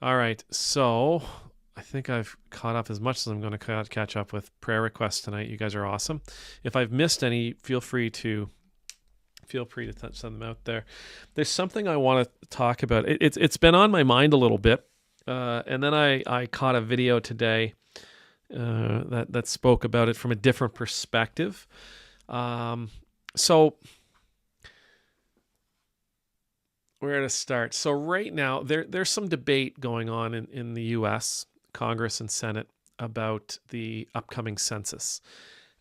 All right. So I think I've caught up as much as I'm going to catch up with prayer requests tonight. You guys are awesome. If I've missed any, feel free to send them out there. There's something I want to talk about. It's been on my mind a little bit, and then I caught a video today that spoke about it from a different perspective. So where to start? So right now there's some debate going on in the U.S. Congress and Senate about the upcoming census.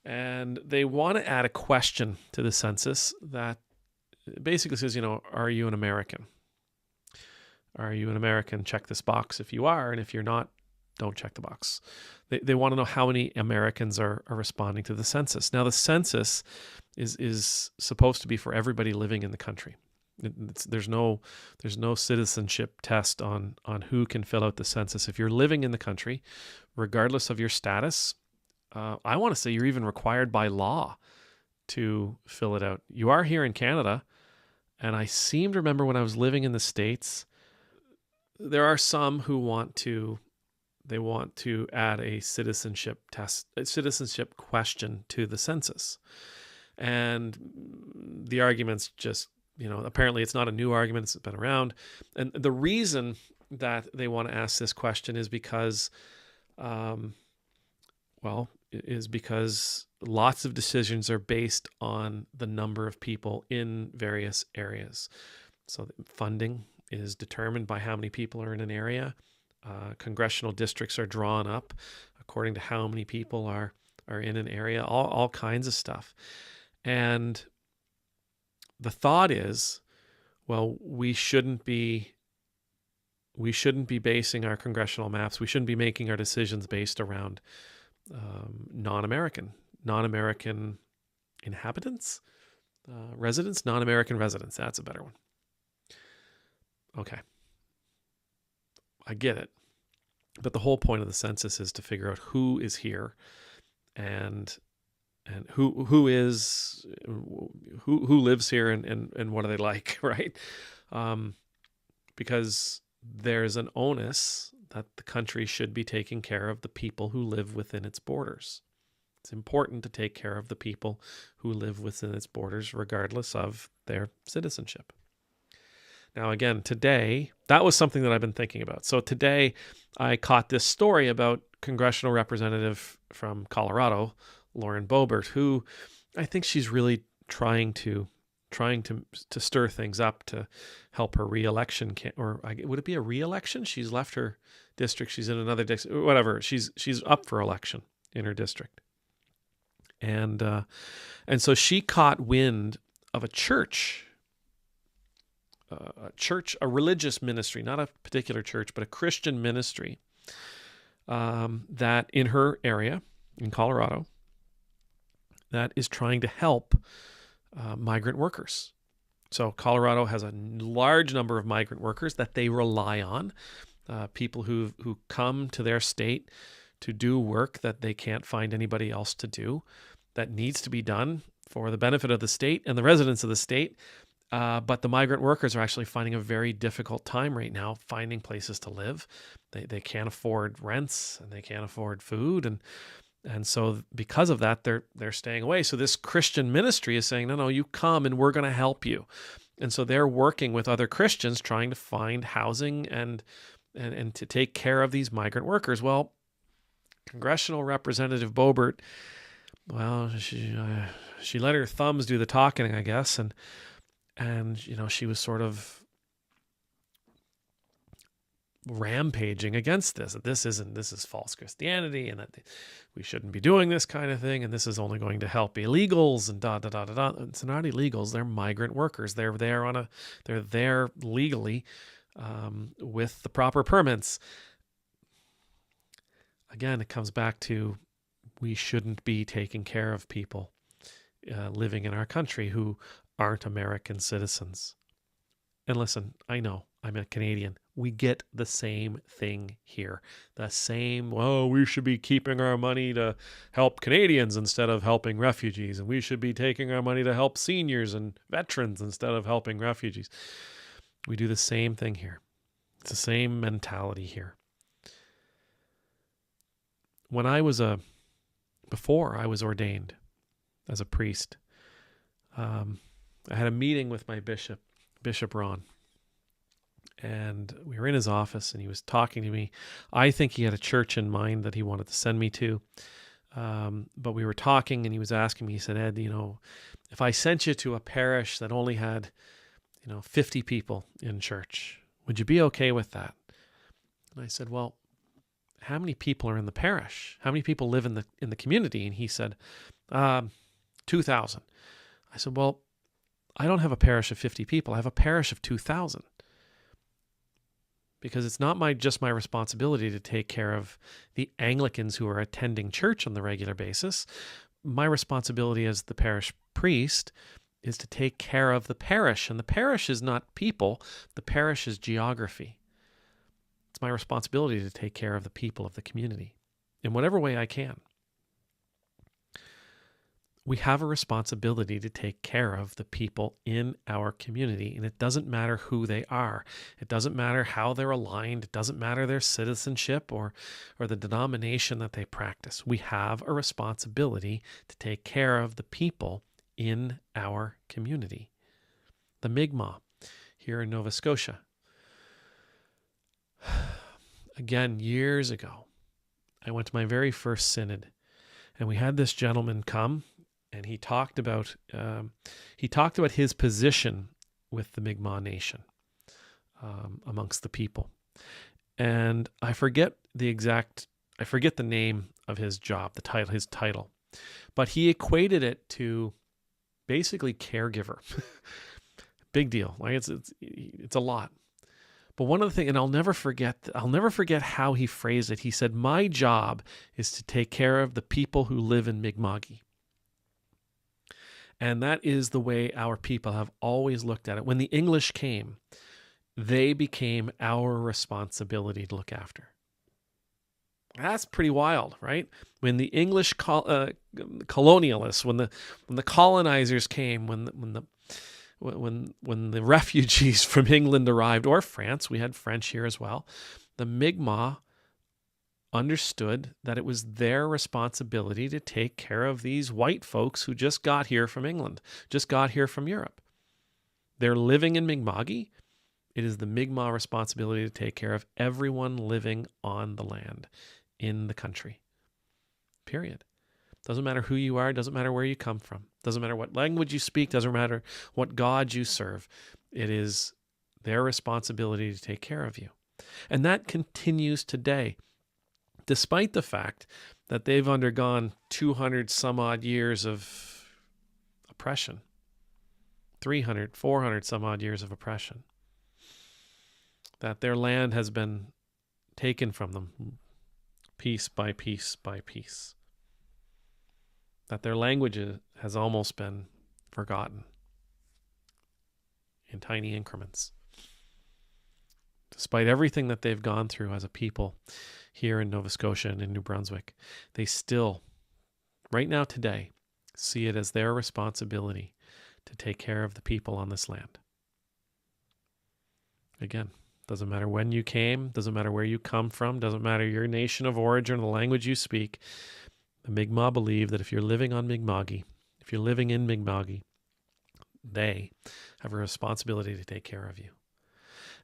And they want to add a question to the census that basically says, are you an American? Are you an American? Check this box if you are. And if you're not, don't check the box. They want to know how many Americans are responding to the census. Now, the census is supposed to be for everybody living in the country. There's no citizenship test on who can fill out the census. If you're living in the country, regardless of your status, I want to say you're even required by law to fill it out. You are here in Canada, and I seem to remember when I was living in the States, there are some who want to add a citizenship test, a citizenship question to the census. And the argument's just, apparently it's not a new argument, it's been around. And the reason that they want to ask this question is because because lots of decisions are based on the number of people in various areas. So funding is determined by how many people are in an area. Congressional districts are drawn up according to how many people are in an area, all kinds of stuff. And the thought is, well, we shouldn't be basing our congressional maps. We shouldn't be making our decisions based around non-American inhabitants, residents, non-American residents. That's a better one. Okay. I get it. But the whole point of the census is to figure out who is here and who lives here and what are they like, right? Because there's an onus that the country should be taking care of the people who live within its borders. It's important to take care of the people who live within its borders, regardless of their citizenship. Now, again, today, that was something that I've been thinking about. So today, I caught this story about congressional representative from Colorado, Lauren Boebert, who I think she's really trying to stir things up to help her re-election, would it be a re-election? She's left her district. She's in another district. Whatever. She's up for election in her district, and so she caught wind of a church, a religious ministry, not a particular church, but a Christian ministry that in her area in Colorado that is trying to help migrant workers. So Colorado has a large number of migrant workers that they rely on, people who come to their state to do work that they can't find anybody else to do, that needs to be done for the benefit of the state and the residents of the state. But the migrant workers are actually finding a very difficult time right now finding places to live. They can't afford rents and they can't afford food, and so because of that, they're staying away. So this Christian ministry is saying, no, you come and we're going to help you. And so they're working with other Christians trying to find housing and to take care of these migrant workers. Well, Congressional Representative Boebert, well, she let her thumbs do the talking, I guess, and she was sort of rampaging against this. That this is false Christianity, and that we shouldn't be doing this kind of thing, and this is only going to help illegals and da da da da da. It's not illegals; they're migrant workers. They're there legally with the proper permits. Again, it comes back to we shouldn't be taking care of people living in our country who aren't American citizens. And listen, I know I'm a Canadian. We get the same thing here. The same, we should be keeping our money to help Canadians instead of helping refugees. And we should be taking our money to help seniors and veterans instead of helping refugees. We do the same thing here. It's the same mentality here. When before I was ordained as a priest, I had a meeting with my bishop, Bishop Ron, and we were in his office and he was talking to me. I think he had a church in mind that he wanted to send me to. But we were talking and he was asking me, he said, Ed, if I sent you to a parish that only had, 50 people in church, would you be okay with that? And I said, well, how many people are in the parish? How many people live in the community? And he said, 2,000. I said, well, I don't have a parish of 50 people. I have a parish of 2,000. Because it's not just my responsibility to take care of the Anglicans who are attending church on the regular basis. My responsibility as the parish priest is to take care of the parish. And the parish is not people. The parish is geography. It's my responsibility to take care of the people of the community in whatever way I can. We have a responsibility to take care of the people in our community, and it doesn't matter who they are. It doesn't matter how they're aligned. It doesn't matter their citizenship or the denomination that they practice. We have a responsibility to take care of the people in our community. The Mi'kmaq here in Nova Scotia. Again, years ago, I went to my very first synod, and we had this gentleman come. And he talked about his position with the Mi'kmaq Nation amongst the people. And I forget the name of his job, his title, but he equated it to basically caregiver. Big deal. Like it's a lot. But one of the things, and I'll never forget how he phrased it. He said, "My job is to take care of the people who live in Mi'kma'ki." And that is the way our people have always looked at it. When the English came, they became our responsibility to look after. That's pretty wild, right? When the English colonialists, when the colonizers came, when the refugees from England arrived, or France, we had French here as well, the Mi'kmaq understood that it was their responsibility to take care of these white folks who just got here from England, just got here from Europe. They're living in Mi'kma'ki. It is the Mi'kmaq responsibility to take care of everyone living on the land in the country. Period. Doesn't matter who you are, doesn't matter where you come from, doesn't matter what language you speak, doesn't matter what God you serve. It is their responsibility to take care of you. And that continues today. Despite the fact that they've undergone 200 some odd years of oppression, 300, 400 some odd years of oppression, that their land has been taken from them piece by piece by piece, that their language has almost been forgotten in tiny increments. Despite everything that they've gone through as a people here in Nova Scotia and in New Brunswick, they still, right now today, see it as their responsibility to take care of the people on this land. Again, doesn't matter when you came, doesn't matter where you come from, doesn't matter your nation of origin or the language you speak. The Mi'kmaq believe that if you're living on Mi'kma'ki, if you're living in Mi'kma'ki, they have a responsibility to take care of you.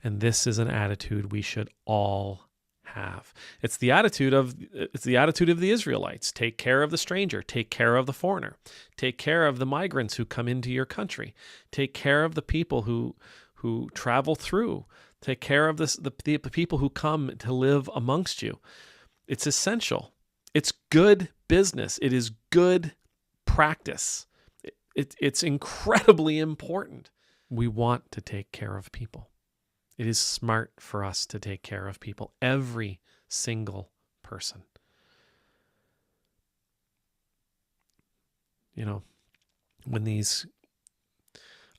And this is an attitude we should all have. It's the attitude of the Israelites. Take care of the stranger. Take care of the foreigner. Take care of the migrants who come into your country. Take care of the people who travel through. Take care of the people who come to live amongst you. It's essential. It's good business. It is good practice. It's incredibly important. We want to take care of people. It is smart for us to take care of people, every single person. When these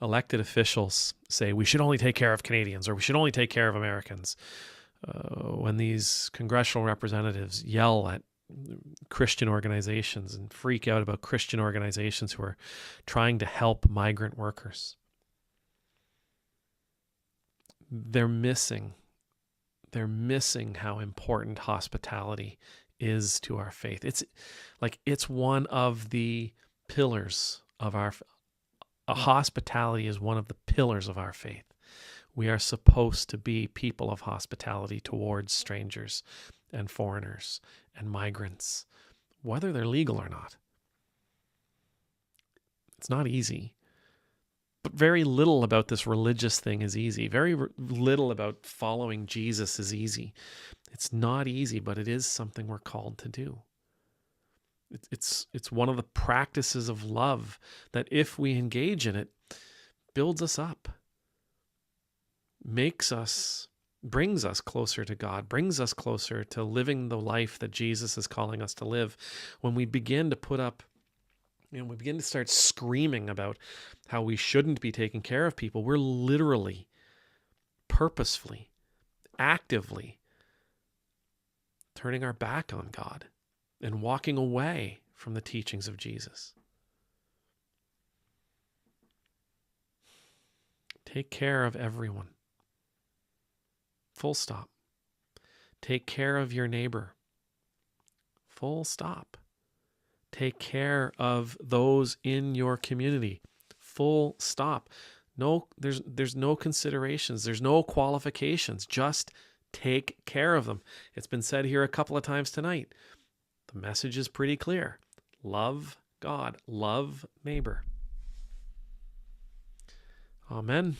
elected officials say we should only take care of Canadians or we should only take care of Americans, when these congressional representatives yell at Christian organizations and freak out about Christian organizations who are trying to help migrant workers, they're missing they're missing how important hospitality is to our faith. It's one of the pillars of our hospitality is one of the pillars of our faith. We are supposed to be people of hospitality towards strangers and foreigners and migrants, whether they're legal or not. It's not easy. But very little about this religious thing is easy. Very little about following Jesus is easy. It's not easy, but it is something we're called to do. It's one of the practices of love that, if we engage in it, builds us up, brings us closer to God, brings us closer to living the life that Jesus is calling us to live. When we begin to put up, we begin to start screaming about how we shouldn't be taking care of people, we're literally, purposefully, actively turning our back on God and walking away from the teachings of Jesus. Take care of everyone. Full stop. Take care of your neighbor. Full stop. Take care of those in your community. Full stop. No, there's no considerations. There's no qualifications. Just take care of them. It's been said here a couple of times tonight. The message is pretty clear. Love God. Love neighbor. Amen.